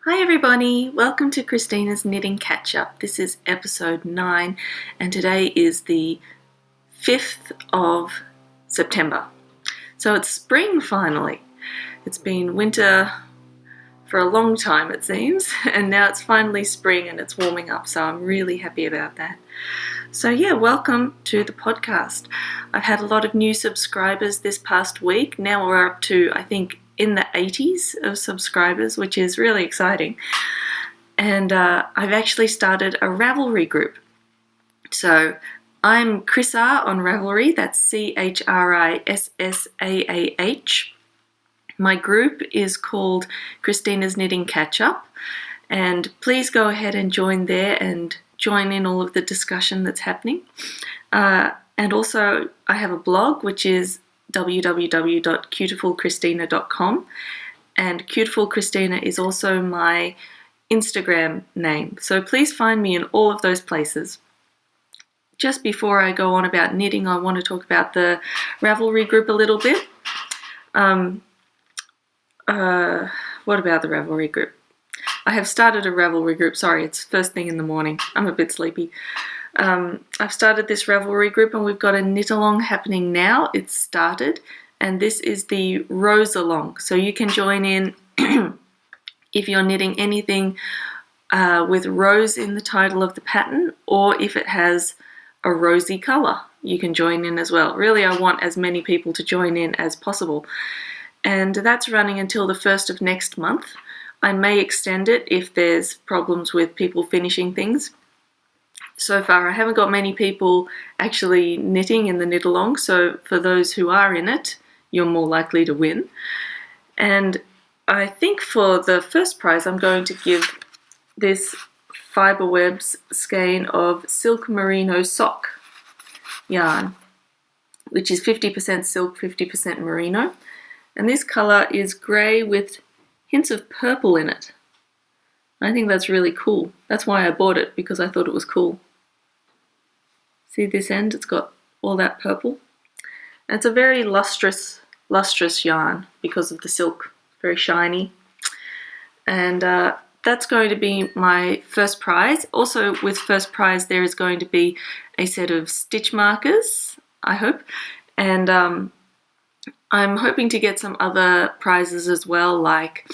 Hi everybody, welcome to Christina's Knitting Catch-Up. This is episode 9 and today is the 5th of September. So it's spring finally. It's been winter for a long time it seems, and now it's finally spring and it's warming up, so I'm really happy about that. So yeah, welcome to the podcast. I've had a lot of new subscribers this past week. Now we're up to, I think, in the 80s of subscribers, which is really exciting. And I've actually started a Ravelry group. So I'm Chrissa on Ravelry, that's CHRISSAAH. My group is called Christina's Knitting Catch-Up, and please go ahead and join there and join in all of the discussion that's happening. And also I have a blog which is www.cutifulchristina.com, and Cutiful Christina is also my Instagram name, so please find me in all of those places. Just before I go on about knitting, I want to talk about the Ravelry group a little bit. What about the Ravelry group? I have started a Ravelry group. Sorry, it's first thing in the morning. I'm a bit sleepy. I've started this Ravelry group and we've got a knit along happening now. It's started, and this is the rose along. So you can join in if you're knitting anything with rose in the title of the pattern, or if it has a rosy colour, you can join in as well. Really, I want as many people to join in as possible. And that's running until the 1st of next month. I may extend it if there's problems with people finishing things. So far I haven't got many people actually knitting in the knit along, so for those who are in it, you're more likely to win. And I think for the first prize I'm going to give this Fiberwebs skein of silk merino sock yarn, which is 50% silk, 50% merino. And this colour is grey with hints of purple in it. I think that's really cool. That's why I bought it, because I thought it was cool. See this end? It's got all that purple. And it's a very lustrous yarn because of the silk. Very shiny. And that's going to be my first prize. Also with first prize there is going to be a set of stitch markers, I hope. And I'm hoping to get some other prizes as well, like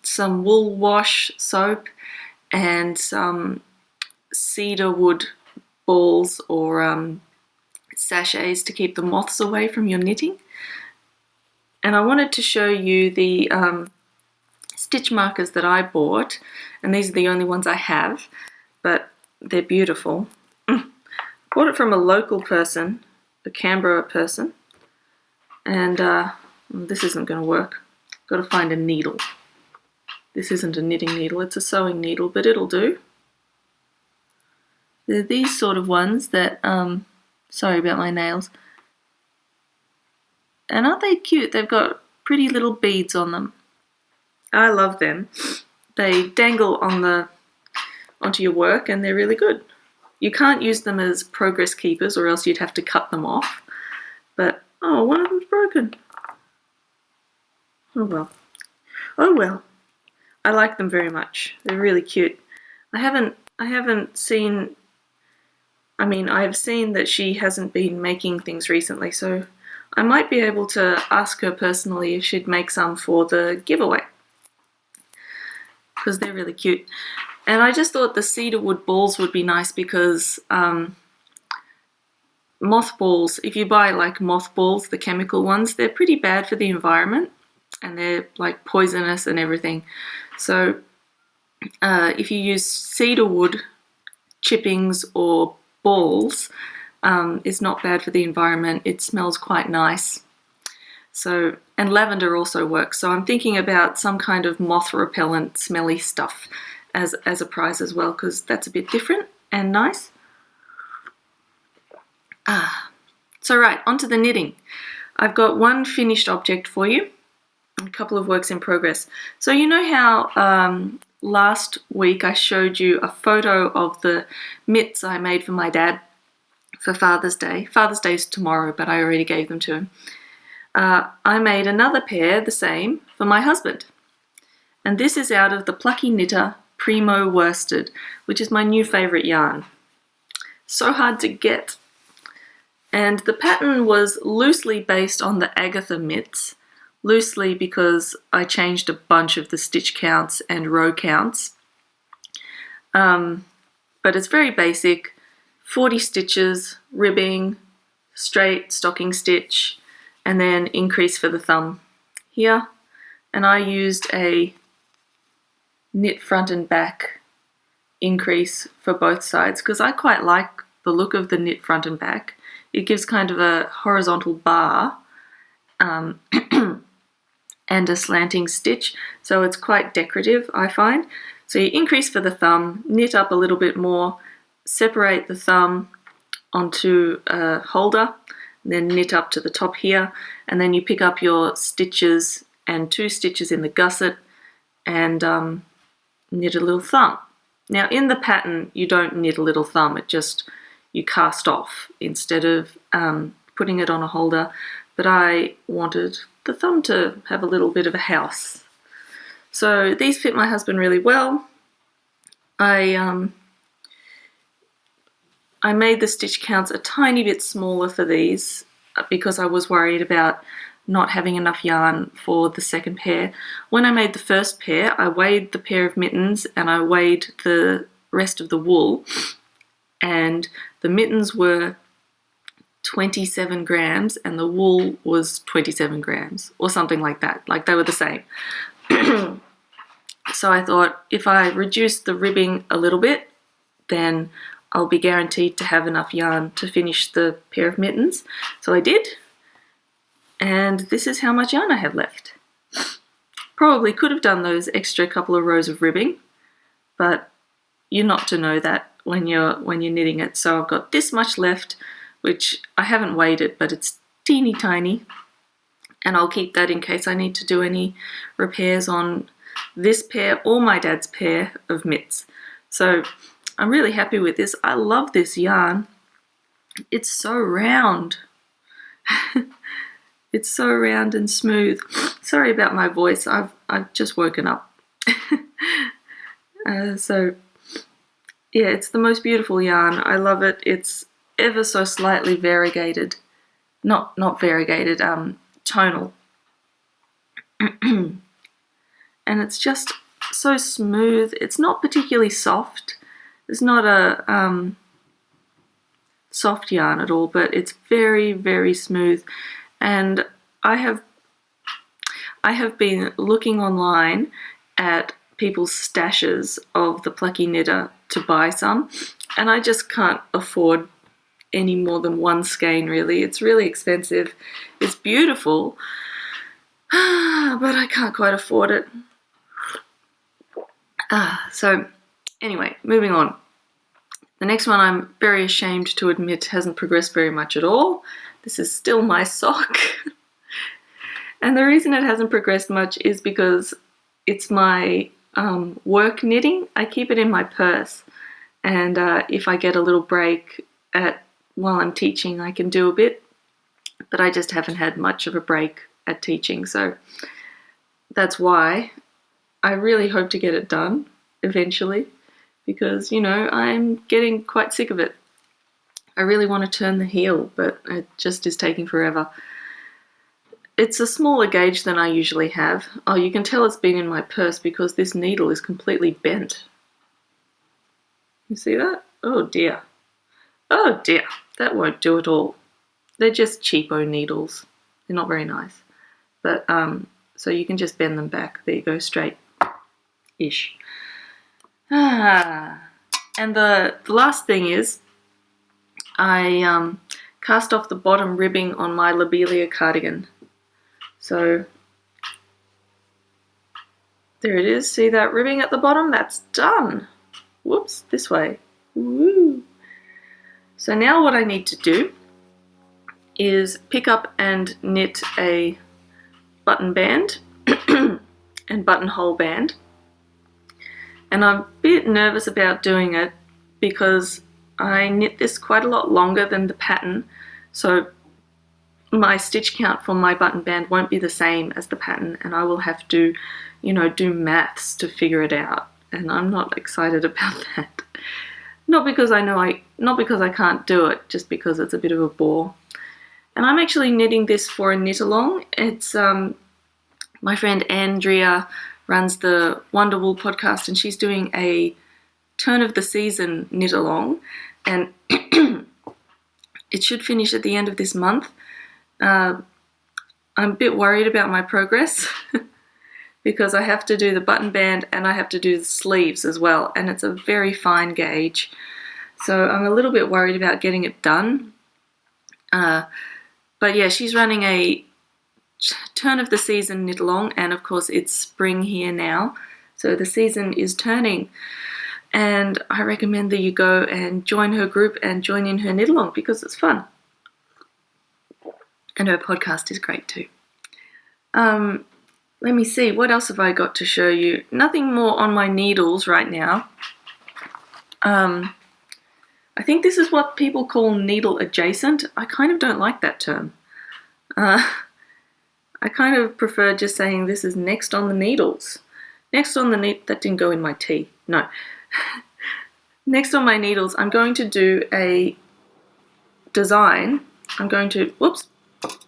some wool wash soap and some cedar wood balls or sachets to keep the moths away from your knitting. And I wanted to show you the stitch markers that I bought, and these are the only ones I have, but they're beautiful. Bought it from a local person, a Canberra person, and this isn't going to work. Got to find a needle. This isn't a knitting needle, it's a sewing needle, but it'll do. They're these sort of ones that, sorry about my nails. And aren't they cute? They've got pretty little beads on them. I love them. They dangle onto your work and they're really good. You can't use them as progress keepers or else you'd have to cut them off. But, oh, one of them's broken. Oh well. Oh well. I like them very much. They're really cute. I haven't seen, I've seen that she hasn't been making things recently, so I might be able to ask her personally if she'd make some for the giveaway, because they're really cute. And I just thought the cedar wood balls would be nice because mothballs, if you buy like mothballs, the chemical ones, they're pretty bad for the environment and they're like poisonous and everything. So if you use cedar wood chippings or balls, it's not bad for the environment. It smells quite nice. So, and lavender also works. So I'm thinking about some kind of moth repellent smelly stuff as a prize as well, because that's a bit different and nice. So right, onto the knitting. I've got one finished object for you, a couple of works in progress. So you know how last week I showed you a photo of the mitts I made for my dad for Father's Day. Father's Day is tomorrow, but I already gave them to him. I made another pair, the same, for my husband. And this is out of the Plucky Knitter Primo Worsted, which is my new favourite yarn. So hard to get. And the pattern was loosely based on the Agatha mitts, loosely because I changed a bunch of the stitch counts and row counts. But it's very basic, 40 stitches, ribbing, straight stocking stitch, and then increase for the thumb here. And I used a knit front and back increase for both sides because I quite like the look of the knit front and back. It gives kind of a horizontal bar and a slanting stitch, so it's quite decorative, I find. So you increase for the thumb, knit up a little bit more, separate the thumb onto a holder, then knit up to the top here, and then you pick up your stitches and 2 stitches in the gusset and knit a little thumb. Now in the pattern you don't knit a little thumb, you cast off instead of putting it on a holder, but I wanted the thumb to have a little bit of a house. So these fit my husband really well. I made the stitch counts a tiny bit smaller for these because I was worried about not having enough yarn for the second pair. When I made the first pair, I weighed the pair of mittens and I weighed the rest of the wool, and the mittens were 27 grams and the wool was 27 grams or something like that, like they were the same. So I thought if I reduce the ribbing a little bit, then I'll be guaranteed to have enough yarn to finish the pair of mittens. So I did, and this is how much yarn I have left. Probably could have done those extra couple of rows of ribbing, but you're not to know that when you're knitting it. So I've got this much left, which I haven't weighed it, but it's teeny tiny, and I'll keep that in case I need to do any repairs on this pair or my dad's pair of mitts. So I'm really happy with this. I love this yarn. It's so round. It's so round and smooth. Sorry about my voice. I've just woken up. So yeah, it's the most beautiful yarn. I love it. It's ever so slightly variegated. Not variegated, tonal. And it's just so smooth. It's not particularly soft. It's not a soft yarn at all, but it's very, very smooth. And I have been looking online at people's stashes of the Plucky Knitter to buy some, and I just can't afford any more than one skein really. It's really expensive. It's beautiful, but I can't quite afford it. So anyway, moving on. The next one I'm very ashamed to admit hasn't progressed very much at all. This is still my sock. And the reason it hasn't progressed much is because it's my work knitting. I keep it in my purse, and if I get a little break while I'm teaching, I can do a bit, but I just haven't had much of a break at teaching, so that's why. I really hope to get it done eventually because, you know, I'm getting quite sick of it. I really want to turn the heel, but it just is taking forever. It's a smaller gauge than I usually have. Oh, you can tell it's been in my purse because this needle is completely bent. You see that? Oh dear. Oh dear. That won't do at all. They're just cheapo needles. They're not very nice. But, so you can just bend them back. There you go, straight-ish. And the last thing is I cast off the bottom ribbing on my lobelia cardigan. So there it is. See that ribbing at the bottom? That's done. Whoops, this way. Woo. So now what I need to do is pick up and knit a button band and buttonhole band. And I'm a bit nervous about doing it because I knit this quite a lot longer than the pattern, so my stitch count for my button band won't be the same as the pattern, and I will have to do maths to figure it out, and I'm not excited about that. Not because I can't do it, just because it's a bit of a bore. And I'm actually knitting this for a knit along. It's my friend Andrea runs the Wonderwool podcast, and she's doing a turn of the season knit along, and it should finish at the end of this month. I'm a bit worried about my progress because I have to do the button band and I have to do the sleeves as well, and it's a very fine gauge. So I'm a little bit worried about getting it done. But yeah, she's running a turn of the season knit along, and of course it's spring here now, so the season is turning, and I recommend that you go and join her group and join in her knit along because it's fun, and her podcast is great too. Let me see, what else have I got to show you? Nothing more on my needles right now. I think this is what people call needle adjacent. I kind of don't like that term. I kind of prefer just saying this is next on the needles. Next on the that didn't go in my tea. No. Next on my needles, I'm going to do a design. I'm going to,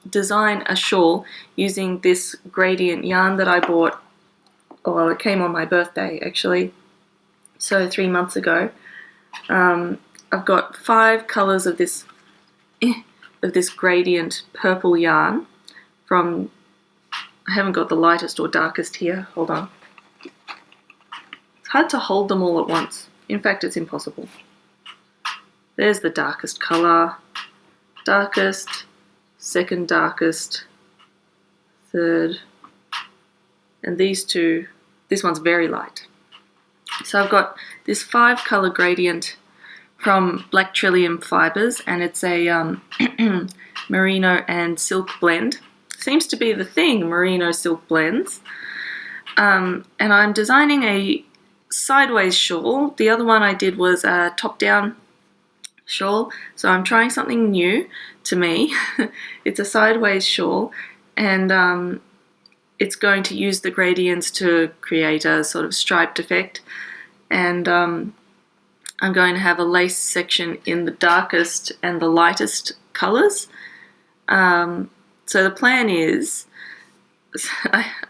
design a shawl using this gradient yarn that I bought. Well, it came on my birthday actually, so 3 months ago. I've got 5 colours of this gradient purple yarn from, I haven't got the lightest or darkest here, hold on. It's hard to hold them all at once. In fact, it's impossible. There's the darkest colour, darkest, second darkest, third, and these two, this one's very light. So I've got this 5 colour gradient from Black Trillium Fibres, and it's a merino and silk blend. Seems to be the thing, merino silk blends. And I'm designing a sideways shawl. The other one I did was a top-down shawl, so I'm trying something new to me. It's a sideways shawl, and it's going to use the gradients to create a sort of striped effect, and I'm going to have a lace section in the darkest and the lightest colours. So the plan is,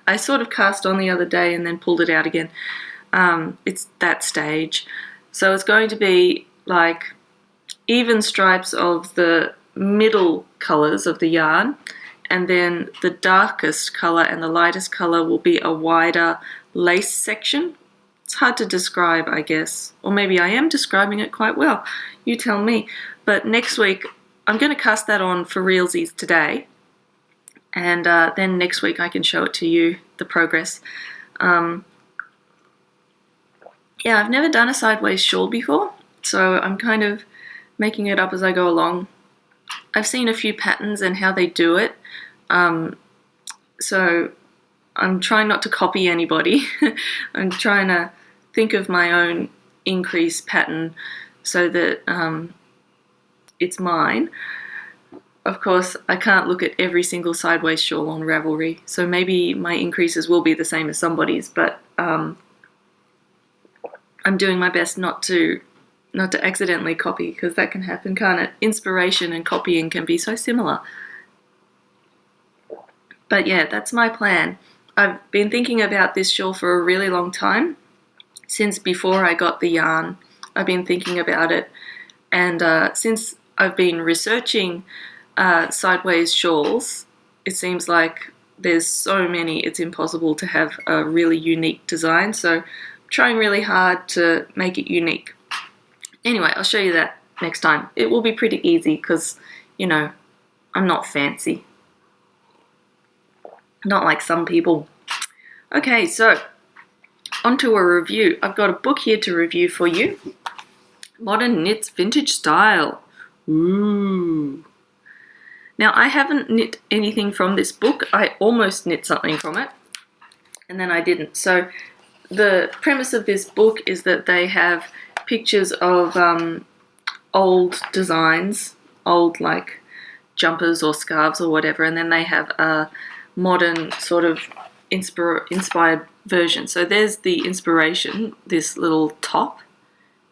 I sort of cast on the other day and then pulled it out again. It's that stage. So it's going to be like even stripes of the middle colours of the yarn, and then the darkest colour and the lightest colour will be a wider lace section. It's hard to describe, I guess, or maybe I am describing it quite well. You tell me. But next week, I'm going to cast that on for realsies today, and then next week I can show it to you, the progress. Yeah, I've never done a sideways shawl before, so I'm kind of making it up as I go along. I've seen a few patterns and how they do it, so I'm trying not to copy anybody. I'm trying to think of my own increase pattern so that it's mine. Of course, I can't look at every single sideways shawl on Ravelry, so maybe my increases will be the same as somebody's, but I'm doing my best not to accidentally copy, because that can happen, can't it? Inspiration and copying can be so similar. But yeah, that's my plan. I've been thinking about this shawl for a really long time. Since before I got the yarn, I've been thinking about it. And since I've been researching sideways shawls, it seems like there's so many, it's impossible to have a really unique design. So I'm trying really hard to make it unique. Anyway, I'll show you that next time. It will be pretty easy because, you know, I'm not fancy. Not like some people. Okay, so onto a review. I've got a book here to review for you. Modern Knits Vintage Style. Ooh. Now, I haven't knit anything from this book. I almost knit something from it, and then I didn't. So the premise of this book is that they have pictures of old designs, old like jumpers or scarves or whatever, and then they have a modern sort of inspired version. So there's the inspiration, this little top,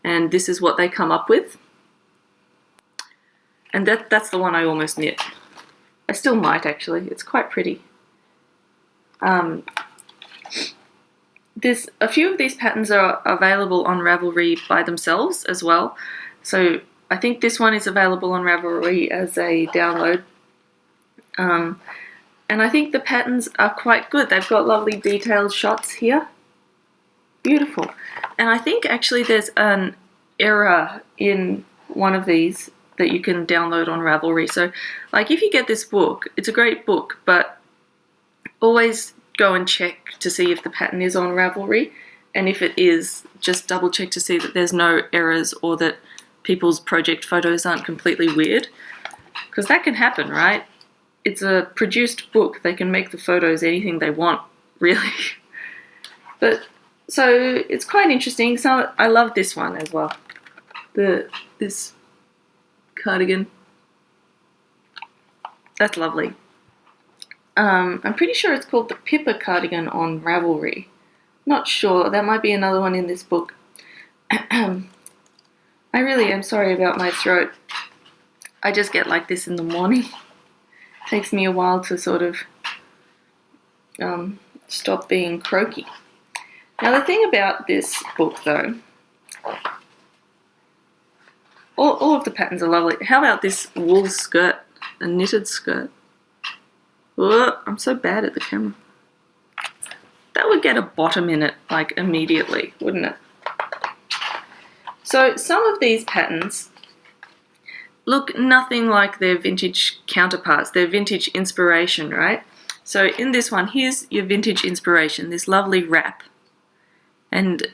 and this is what they come up with. And that's the one I almost knit. I still might actually, it's quite pretty. There's a few of these patterns are available on Ravelry by themselves as well. So I think this one is available on Ravelry as a download. And I think the patterns are quite good. They've got lovely detailed shots here. Beautiful. And I think actually there's an error in one of these that you can download on Ravelry. So like if you get this book, it's a great book, but always go and check to see if the pattern is on Ravelry. And if it is, just double check to see that there's no errors or that people's project photos aren't completely weird. Because that can happen, right? It's a produced book. They can make the photos anything they want, really. But so it's quite interesting. So I love this one as well. This cardigan. That's lovely. I'm pretty sure it's called the Pippa cardigan on Ravelry. Not sure. That might be another one in this book. I really am sorry about my throat. I just get like this in the morning. Takes me a while to sort of stop being croaky. Now the thing about this book though, all of the patterns are lovely. How about this wool skirt, a knitted skirt? Oh, I'm so bad at the camera. That would get a bottom in it like immediately, wouldn't it? So some of these patterns look nothing like their vintage counterparts, their vintage inspiration, right? So in this one, here's your vintage inspiration, this lovely wrap. And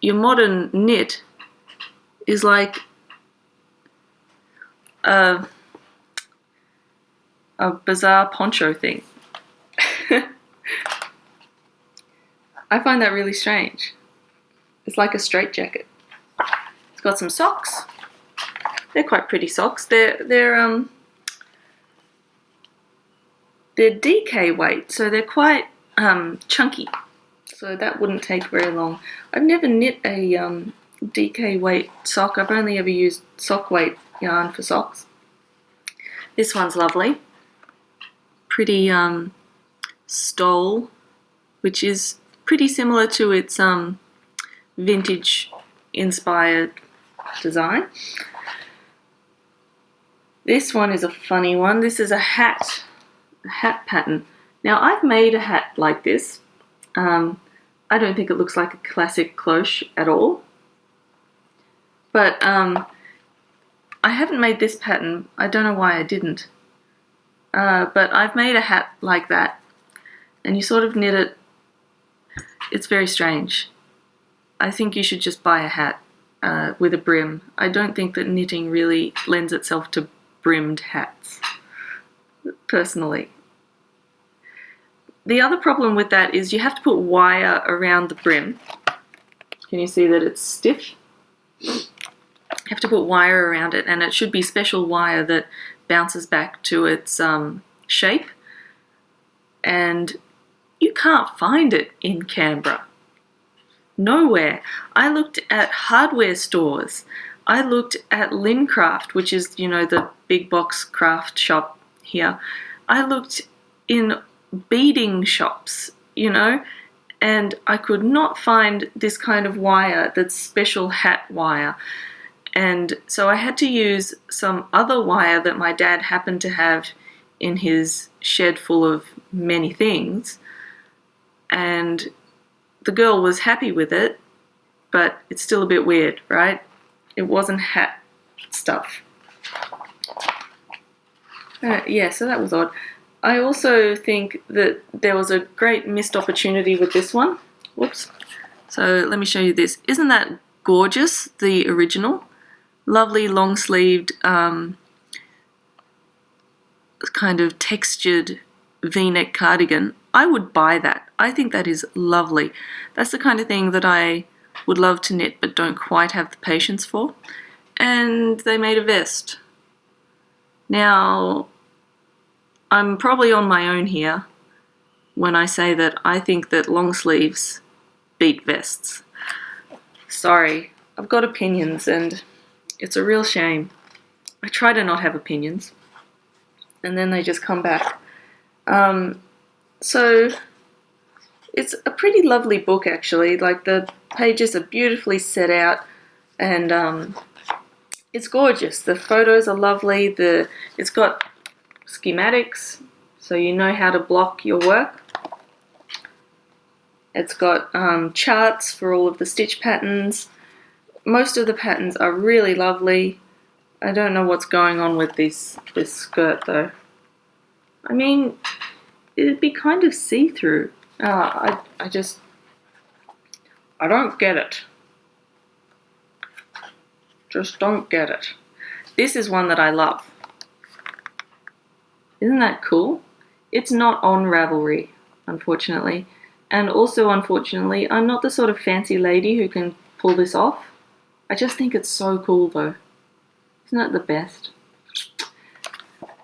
your modern knit is like a bizarre poncho thing. I find that really strange. It's like a straitjacket. It's got some socks. They're quite pretty socks. They're DK weight, so they're quite chunky. So that wouldn't take very long. I've never knit a DK weight sock. I've only ever used sock weight yarn for socks. This one's lovely. Pretty stole, which is pretty similar to its vintage inspired design. This one is a funny one. This is a hat pattern. Now I've made a hat like this. I don't think it looks like a classic cloche at all. But I haven't made this pattern. I don't know why I didn't. But I've made a hat like that. And you sort of knit it. It's very strange. I think you should just buy a hat with a brim. I don't think that knitting really lends itself to brimmed hats, personally. The other problem with that is you have to put wire around the brim. Can you see that it's stiff? You have to put wire around it, and it should be special wire that bounces back to its shape. And you can't find it in Canberra. Nowhere. I looked at hardware stores. I looked at Lincraft, which is, you know, the big box craft shop here. I looked in beading shops, you know, and I could not find this kind of wire that's special hat wire. And so I had to use some other wire that my dad happened to have in his shed full of many things. And the girl was happy with it, but it's still a bit weird, right? It wasn't hat stuff. Yeah, so that was odd. I also think that there was a great missed opportunity with this one. Whoops. So let me show you this. Isn't that gorgeous, the original? Lovely long-sleeved, kind of textured V-neck cardigan. I would buy that. I think that is lovely. That's the kind of thing that I would love to knit but don't quite have the patience for. And they made a vest. Now, I'm probably on my own here, when I say that I think that long sleeves beat vests. Sorry, I've got opinions and it's a real shame. I try to not have opinions and then they just come back. So it's a pretty lovely book actually. Like the pages are beautifully set out and it's gorgeous. The photos are lovely. It's got schematics so you know how to block your work. It's got charts for all of the stitch patterns. Most of the patterns are really lovely. I don't know what's going on with this skirt though. I mean, it'd be kind of see-through. I don't get it. Just don't get it. This is one that I love. Isn't that cool? It's not on Ravelry, unfortunately. And also, unfortunately, I'm not the sort of fancy lady who can pull this off. I just think it's so cool though. Isn't that the best?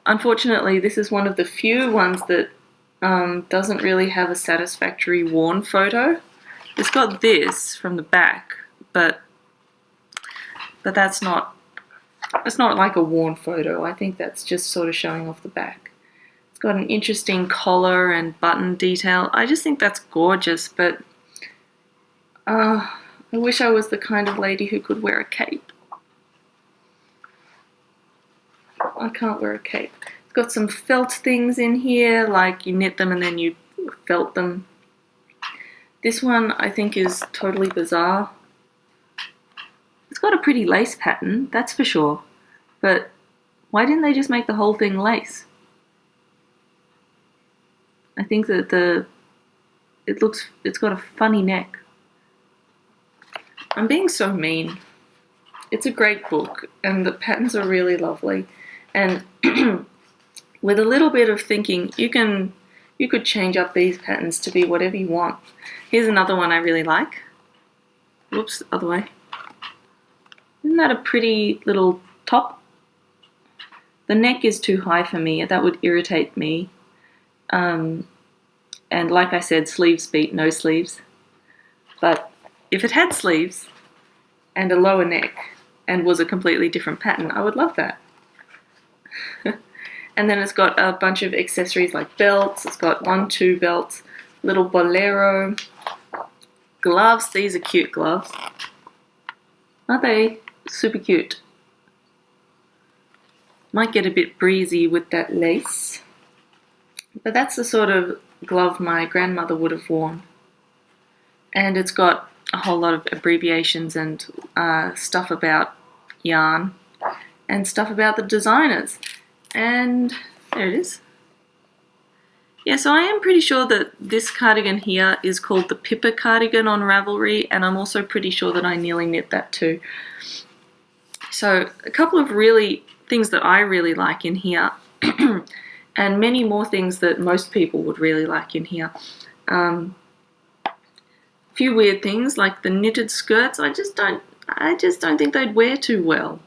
Unfortunately, this is one of the few ones that doesn't really have a satisfactory worn photo. It's got this from the back, but that's not like a worn photo. I think that's just sort of showing off the back. It's got an interesting collar and button detail. I just think that's gorgeous, but I wish I was the kind of lady who could wear a cape. I can't wear a cape. It's got some felt things in here, like you knit them and then you felt them. This one I think is totally bizarre. It's got a pretty lace pattern, that's for sure. But why didn't they just make the whole thing lace? I think that it's got a funny neck. I'm being so mean. It's a great book and the patterns are really lovely. And with a little bit of thinking, you could change up these patterns to be whatever you want. Here's another one I really like. Whoops, other way. Isn't that a pretty little top? The neck is too high for me. That would irritate me. And like I said, sleeves beat no sleeves. But if it had sleeves and a lower neck and was a completely different pattern, I would love that. And then it's got a bunch of accessories like belts. It's got 1-2 belts, little bolero, gloves. These are cute gloves. Aren't they? Super cute. Might get a bit breezy with that lace. But that's the sort of glove my grandmother would have worn. And it's got a whole lot of abbreviations and stuff about yarn and stuff about the designers. And there it is. Yeah, so I am pretty sure that this cardigan here is called the Pippa cardigan on Ravelry, and I'm also pretty sure that I nearly knit that too. So a couple of really things that I really like in here and many more things that most people would really like in here. A few weird things like the knitted skirts. I just don't think they'd wear too well.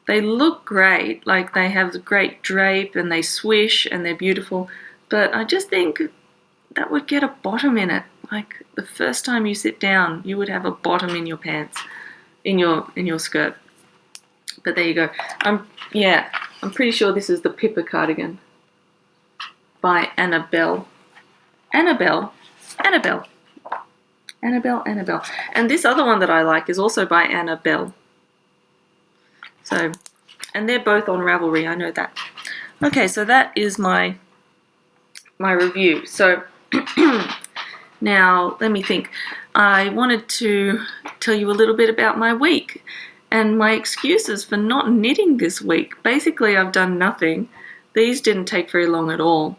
They look great, like they have great drape and they swish and they're beautiful, but I just think that would get a bottom in it. Like the first time you sit down, you would have a bottom in your pants, in your skirt. But there you go. I'm pretty sure this is the Pippa cardigan by Annabelle. Annabelle. And this other one that I like is also by Annabelle. So, and they're both on Ravelry, I know that. Okay, so that is my review. So now let me think. I wanted to tell you a little bit about my week and my excuses for not knitting this week. Basically, I've done nothing. These didn't take very long at all.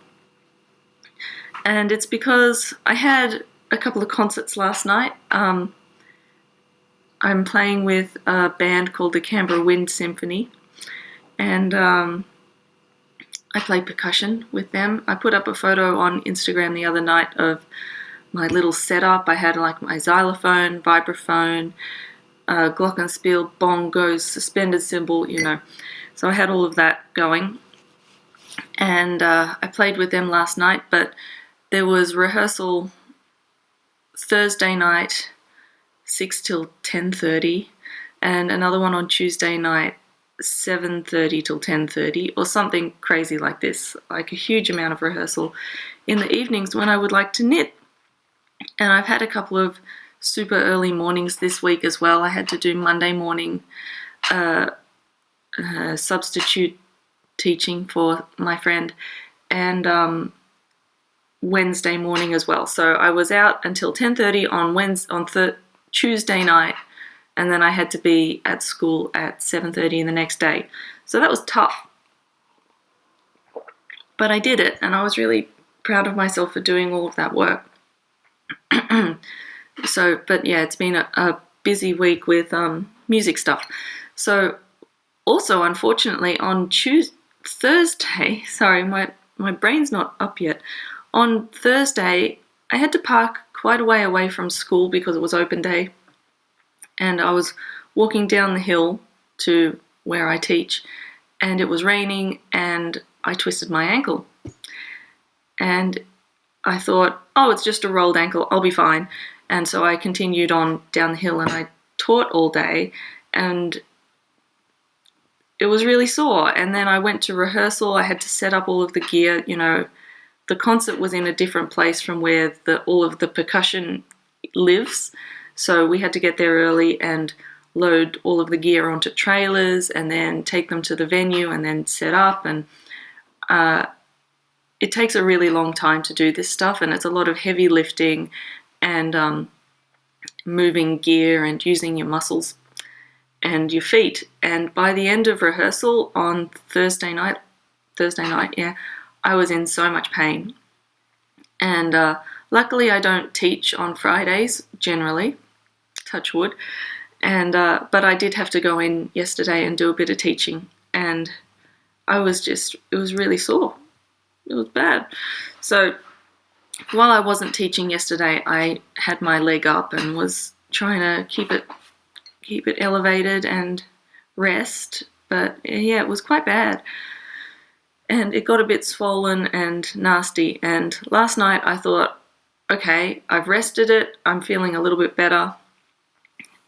And it's because I had a couple of concerts last night. I'm playing with a band called the Canberra Wind Symphony, and I play percussion with them. I put up a photo on Instagram the other night of my little setup. I had like my xylophone, vibraphone, glockenspiel, bongos, suspended cymbal, you know. So I had all of that going, and I played with them last night, but there was rehearsal Thursday night, 6 till 10:30, and another one on Tuesday night, 7:30 till 10:30, or something crazy like this, like a huge amount of rehearsal in the evenings when I would like to knit. And I've had a couple of super early mornings this week as well. I had to do Monday morning substitute teaching for my friend, and Wednesday morning as well. So I was out until 10:30 on Tuesday night, and then I had to be at school at 7:30 the next day. So that was tough. But I did it, and I was really proud of myself for doing all of that work. But yeah, it's been a busy week with music stuff. So also, unfortunately, on Thursday, sorry, my brain's not up yet. On Thursday, I had to park quite a way away from school because it was open day, and I was walking down the hill to where I teach, and it was raining, and I twisted my ankle. And I thought, oh, it's just a rolled ankle, I'll be fine. And so I continued on down the hill, and I taught all day, and it was really sore. And then I went to rehearsal. I had to set up all of the gear. You know, the concert was in a different place from where all of the percussion lives. So we had to get there early and load all of the gear onto trailers and then take them to the venue and then set up. And it takes a really long time to do this stuff, and it's a lot of heavy lifting and moving gear and using your muscles and your feet. And by the end of rehearsal on Thursday night, yeah, I was in so much pain. And luckily I don't teach on Fridays generally, touch wood. And but I did have to go in yesterday and do a bit of teaching, and it was really sore. It was bad. So while I wasn't teaching yesterday, I had my leg up and was trying to keep it elevated and rest. But yeah, it was quite bad. And it got a bit swollen and nasty. And last night I thought, okay, I've rested it. I'm feeling a little bit better.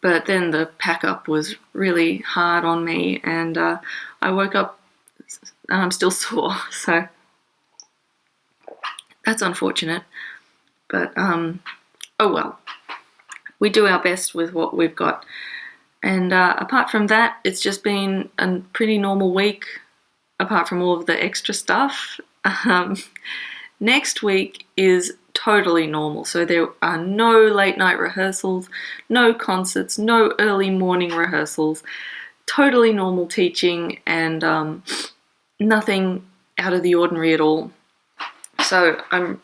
But then the pack up was really hard on me, and I woke up and I'm still sore. So that's unfortunate, but oh well. We do our best with what we've got. And apart from that, it's just been a pretty normal week, apart from all of the extra stuff. Next week is totally normal. So there are no late night rehearsals, no concerts, no early morning rehearsals, totally normal teaching, and nothing out of the ordinary at all. So I'm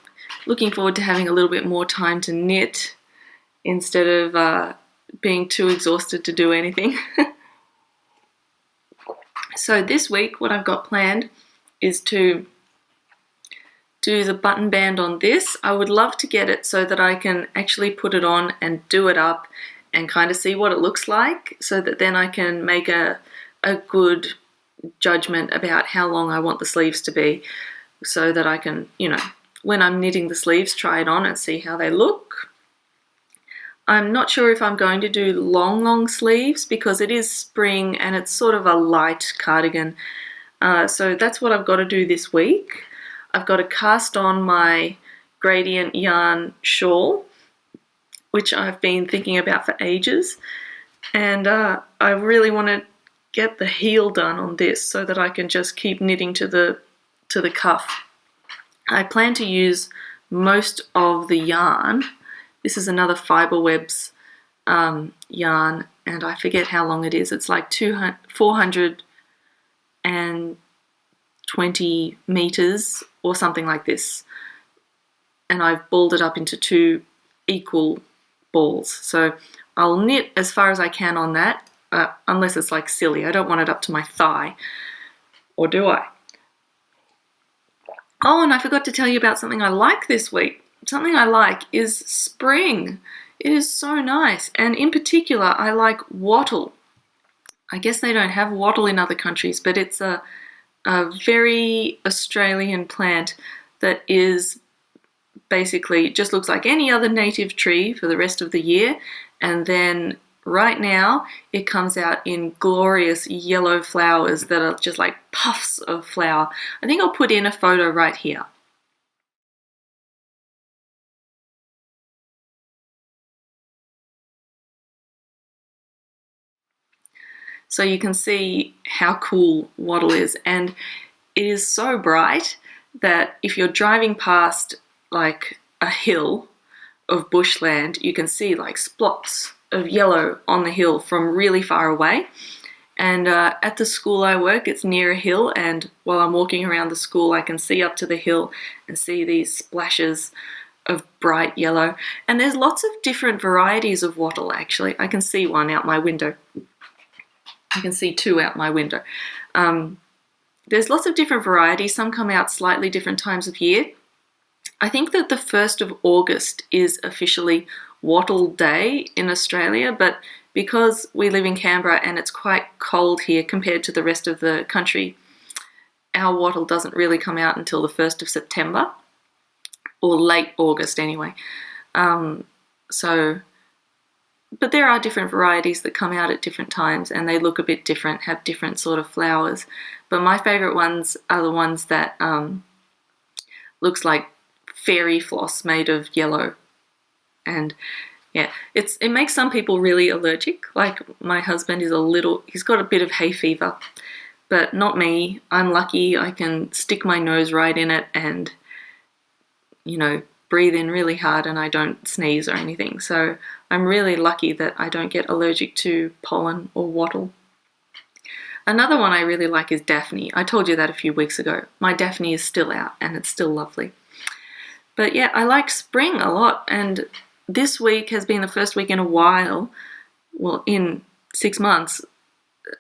looking forward to having a little bit more time to knit instead of being too exhausted to do anything. So this week, what I've got planned is to do the button band on this. I would love to get it so that I can actually put it on and do it up and kind of see what it looks like, so that then I can make a good judgment about how long I want the sleeves to be, so that I can, you know, when I'm knitting the sleeves, try it on and see how they look. I'm not sure if I'm going to do long sleeves because it is spring and it's sort of a light cardigan. So that's what I've got to do this week. I've got to cast on my gradient yarn shawl, which I've been thinking about for ages. And I really want to get the heel done on this so that I can just keep knitting to the cuff. I plan to use most of the yarn. This is another Fiberwebs yarn, and I forget how long it is. It's like 420 meters or something like this. And I've balled it up into 2 equal balls. So I'll knit as far as I can on that, unless it's like silly. I don't want it up to my thigh. Or do I? Oh, and I forgot to tell you about something I like this week. Something I like is spring. It is so nice. And in particular, I like wattle. I guess they don't have wattle in other countries, but it's a very Australian plant that is basically just looks like any other native tree for the rest of the year, and then right now it comes out in glorious yellow flowers that are just like puffs of flower. I think I'll put in a photo right here. So you can see how cool wattle is, and it is so bright that if you're driving past like a hill of bushland, you can see like splots of yellow on the hill from really far away. And at the school I work, it's near a hill, and while I'm walking around the school, I can see up to the hill and see these splashes of bright yellow. And there's lots of different varieties of wattle, actually. I can see one out my window. I can see two out my window. There's lots of different varieties. Some come out slightly different times of year. I think that the 1st of August is officially Wattle Day in Australia, but because we live in Canberra and it's quite cold here compared to the rest of the country, our wattle doesn't really come out until the 1st of September, or late August anyway. But there are different varieties that come out at different times, and they look a bit different, have different sort of flowers. But my favourite ones are the ones that looks like fairy floss made of yellow. And yeah, it makes some people really allergic. Like my husband is he's got a bit of hay fever, but not me. I'm lucky I can stick my nose right in it and, breathe in really hard, and I don't sneeze or anything. So I'm really lucky that I don't get allergic to pollen or wattle. Another one I really like is Daphne. I told you that a few weeks ago. My Daphne is still out and it's still lovely. But yeah, I like spring a lot, and this week has been the first week in a while, well, in 6 months,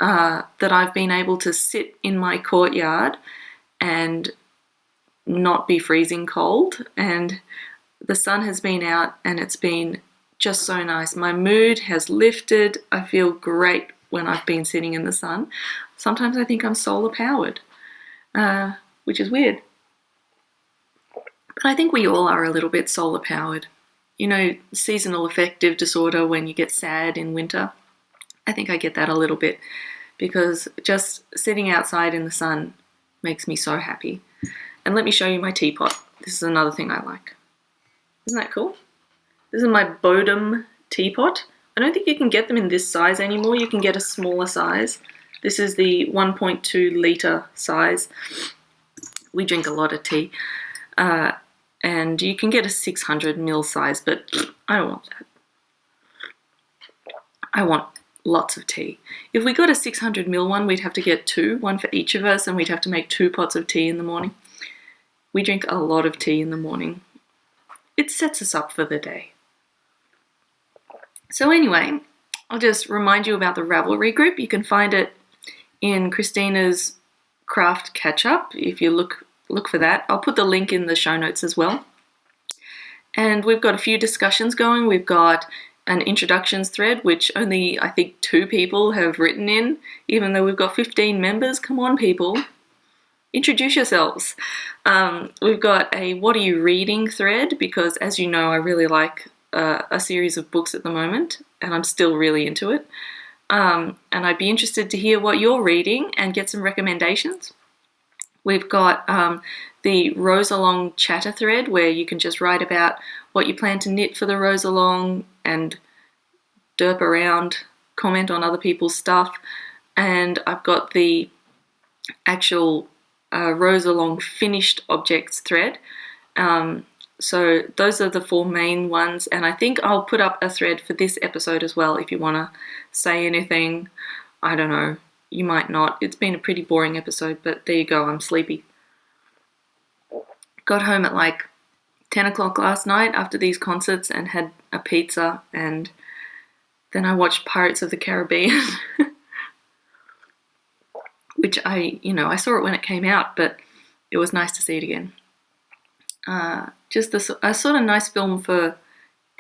that I've been able to sit in my courtyard and not be freezing cold, and the sun has been out and it's been just so nice. My mood has lifted. I feel great when I've been sitting in the sun. Sometimes I think I'm solar powered, which is weird. But I think we all are a little bit solar powered. Seasonal affective disorder when you get sad in winter. I think I get that a little bit because just sitting outside in the sun makes me so happy. And let me show you my teapot. This is another thing I like. Isn't that cool? This is my Bodum teapot. I don't think you can get them in this size anymore. You can get a smaller size. This is the 1.2 litre size. We drink a lot of tea. And you can get a 600 ml size, but I don't want that. I want lots of tea. If we got a 600 ml one, we'd have to get two, one for each of us, and we'd have to make 2 pots of tea in the morning. We drink a lot of tea in the morning. It sets us up for the day. So anyway, I'll just remind you about the Ravelry group. You can find it in Christina's Craft Catchup if you look for that. I'll put the link in the show notes as well. And we've got a few discussions going. We've got an introductions thread, which only I think 2 people have written in, even though we've got 15 members. Come on, people. Introduce yourselves. We've got a what are you reading thread, because as you know, I really like a series of books at the moment, and I'm still really into it. And I'd be interested to hear what you're reading and get some recommendations. We've got the Rose Along chatter thread, where you can just write about what you plan to knit for the Rose Along and derp around, comment on other people's stuff. And I've got the actual Rose Along finished objects thread. So those are the 4 main ones, and I think I'll put up a thread for this episode as well if you want to say anything. I don't know, you might not. It's been a pretty boring episode, but there you go, I'm sleepy. Got home at like 10 o'clock last night after these concerts and had a pizza, and then I watched Pirates of the Caribbean, which I saw it when it came out, but it was nice to see it again. Just a sort of nice film for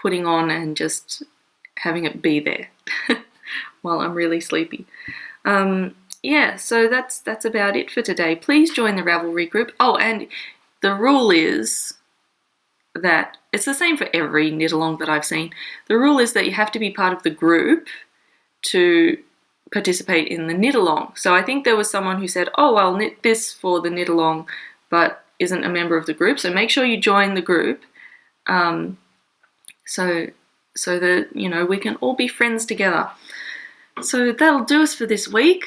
putting on and just having it be there while I'm really sleepy. Yeah, so that's about it for today. Please join the Ravelry group. Oh, and the rule is that it's the same for every knit along that I've seen. The rule is that you have to be part of the group to participate in the knit along. So I think there was someone who said, oh, I'll knit this for the knit along, but isn't a member of the group. So make sure you join the group, so that, you know, we can all be friends together. So that'll do us for this week.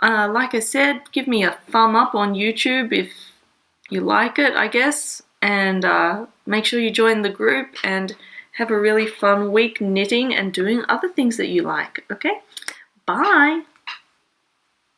Like I said, give me a thumb up on YouTube if you like it, I guess, and make sure you join the group and have a really fun week knitting and doing other things that you like. Okay, bye.